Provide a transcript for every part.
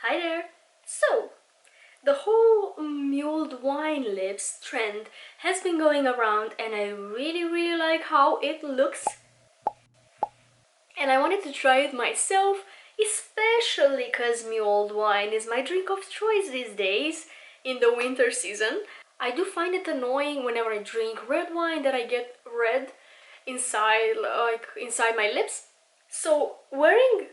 Hi there! So, the whole mulled wine lips trend has been going around and I really like how it looks. And I wanted to try it myself, especially because mulled wine is my drink of choice these days in the winter season. I do find it annoying whenever I drink red wine that I get red inside, like inside my lips. So wearing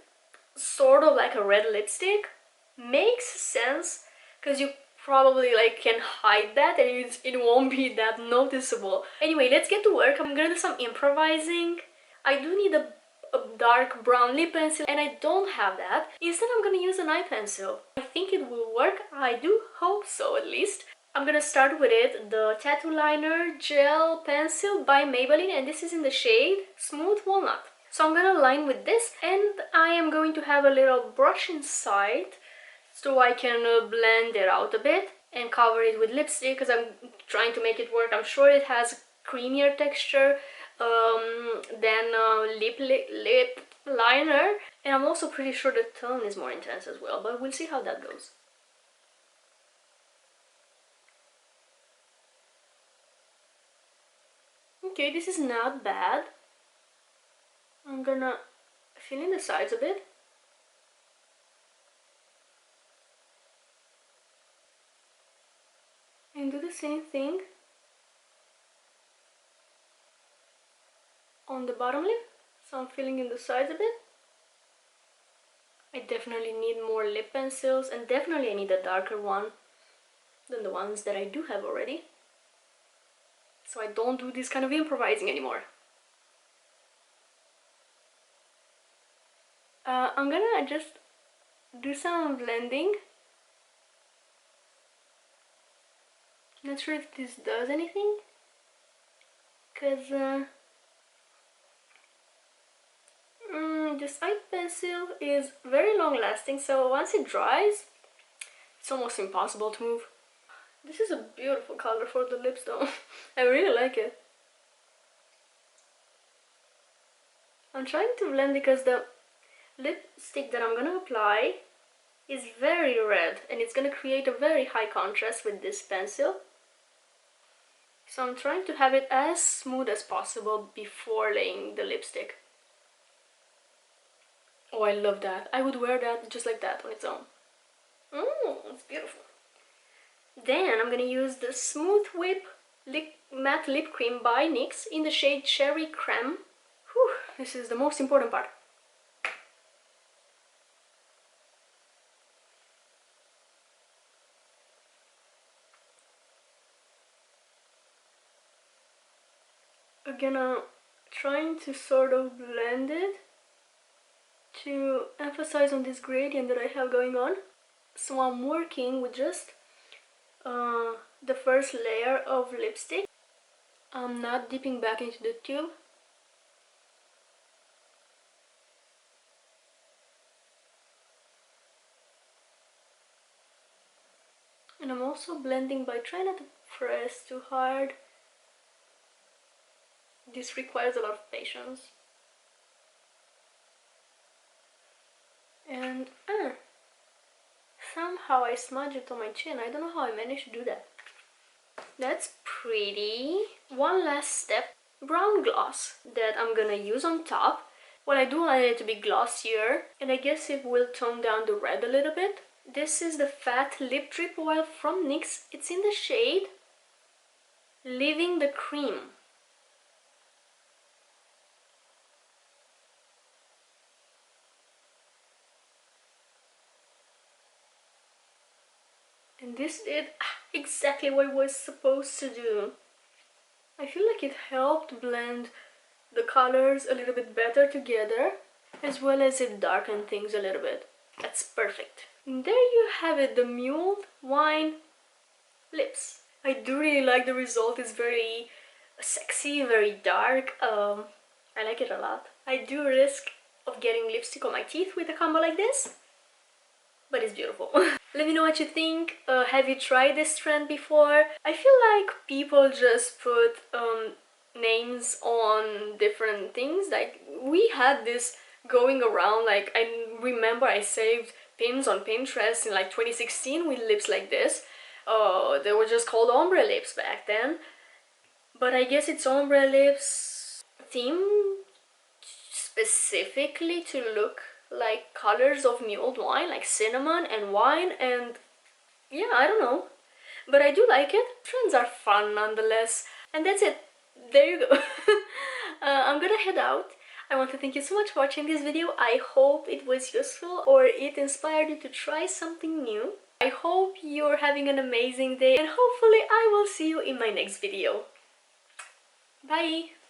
sort of like a red lipstick makes sense because you probably like can hide that and it won't be that noticeable. Anyway, let's get to work. I'm gonna do some improvising. I do need a dark brown lip pencil and I don't have that. Instead, I'm gonna use an eye pencil. I think it will work. I do hope so, at least. I'm gonna start with it, the Tattoo Liner Gel Pencil by Maybelline, and this is in the shade Smooth Walnut. So I'm gonna line with this, and I am going to have a little brush inside so I can blend it out a bit and cover it with lipstick because I'm trying to make it work. I'm sure it has creamier texture than lip liner, and I'm also pretty sure the tone is more intense as well, but we'll see how that goes. Okay, this is not bad. I'm gonna fill in the sides a bit. And do the same thing on the bottom lip. So I'm filling in the sides a bit. I definitely need more lip pencils, and definitely I need a darker one than the ones that I do have already. So I don't do this kind of improvising anymore. I'm gonna just do some blending. Not sure if this does anything, because this eye pencil is very long lasting, so once it dries, it's almost impossible to move. This is a beautiful color for the lips though. I really like it. I'm trying to blend because the lipstick that I'm gonna apply is very red and it's gonna create a very high contrast with this pencil. So I'm trying to have it as smooth as possible before laying the lipstick. Oh, I love that. I would wear that just like that on its own. It's beautiful. Then I'm gonna use the Smooth Whip Matte Lip Cream by NYX in the shade Cherry Crème. Whew, this is the most important part. Again, I'm trying to sort of blend it to emphasize on this gradient that I have going on. So I'm working with just the first layer of lipstick. I'm not dipping back into the tube. And I'm also blending by trying not to press too hard. This requires a lot of patience. And somehow I smudge it on my chin. I don't know how I managed to do that. That's pretty. One last step, brown gloss that I'm gonna use on top. Well, I do want it to be glossier, and I guess it will tone down the red a little bit. This is the Fat Lip Drip Oil from NYX. It's in the shade Livin the Cream. And this did exactly what it was supposed to do. I feel like it helped blend the colors a little bit better together, as well as it darkened things a little bit. That's perfect. And there you have it, the mulled wine lips. I do really like the result. It's very sexy, very dark. I like it a lot. I do risk of getting lipstick on my teeth with a combo like this, but it's beautiful. Let me know what you think. Have you tried this trend before? I feel like people just put names on different things. Like, we had this going around. Like, I remember I saved pins on Pinterest in like 2016 with lips like this. They were just called ombre lips back then. But I guess it's ombre lips theme specifically to look like colors of mulled wine, like cinnamon and wine, and yeah, I don't know. But I do like it. Trends are fun nonetheless. And that's it. There you go. I'm gonna head out. I want to thank you so much for watching this video. I hope it was useful or it inspired you to try something new. I hope you're having an amazing day and hopefully I will see you in my next video. Bye!